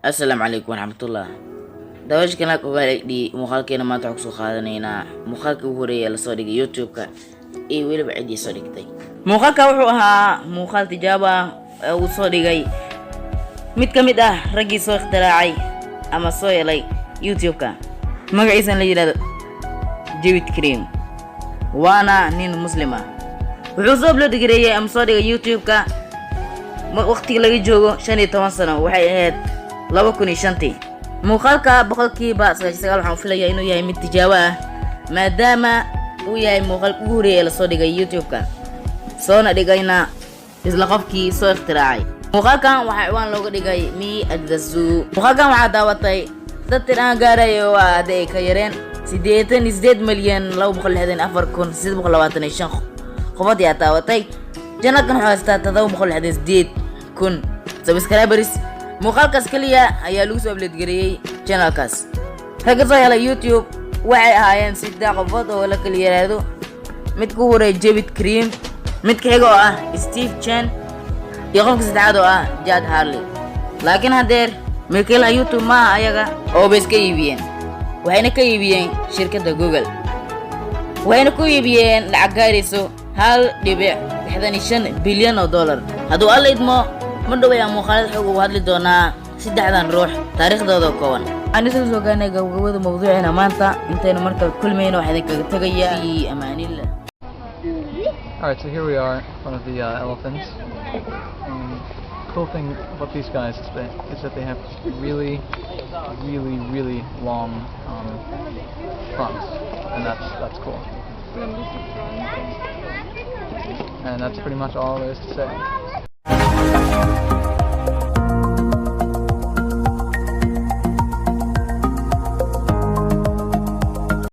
Assalaamu calaykum waraxmatullah. Daawashkana ku gaadhay muuqaalkeena maanta waxaan kusoo qaadanaynaa muuqaalkii ugu horeeyay la soo dhigay YouTube-ka iyo weliba cidii soo dhigtay. Muuqaalka wuxuu ahaa muuqaal tijaabo ah oo uu soo dhigay mid ka mid ah raggii soo ikhtiraacay ama soo helay YouTube-ka. Magaciisana la yiraahdo Jawid Karim. Waana nin muslim ah. Wuxuu soo upload gareeyay ama soo dhigay YouTube-ka waqtiga laga joogo 15 sano waxay ahayd 2005. muuqaalka boqolkiiba 99 waxaan filayaa inuu yahay mid tijaabo ah maadaama uu yahay muuqaal ugu horeeyay la soo dhigay YouTube-ka soona dhigayna isla qofkii soo ikhtiraacay. muuqaalkan waxaa ciwaan looga dhigay Me at the Zoo. muuqaalkan waxaa daawatay dad tiraan gaarayo waa ay ka yareen 88,264,825 qofood ayaa daawatay. channelkan wuxuu haystaa 768,000 subscribers. muuqaalkaas kaliya ayaa lagu soo upload gareeyay channelkaas. ragga soo helay YouTube waxay ahaayeen 6 qofood oo la kala yiraahdo mid ku horeey Jawid Karim, mid ka xiga oo ah Steve Chen, iyo qofka saddexaad oo ah Jad Harley. laakiin hadeer milkiilaha YouTube ma ayaga oo bay iska iibiyeen, waxayna ka iibiyeen shirkadda Google, waxayna ku iibiyeen lacag gaarayso 1.65 bilyan oo dollar. hadduu alla idmo ma dhawaya muuqaalada xog ugu hadli doonaa saddexdan ruux taariikhdooda kooban. aan isla soo gaanay gabagabada mawduuceena maanta intaynu markale kulmayno waxaan idinkaga tagayaa fi amaanillah. Alright, so here we are in front of the elephants. Cool thing about these guys is that they have really long fronts, and that's cool. And that's pretty much all there is to say.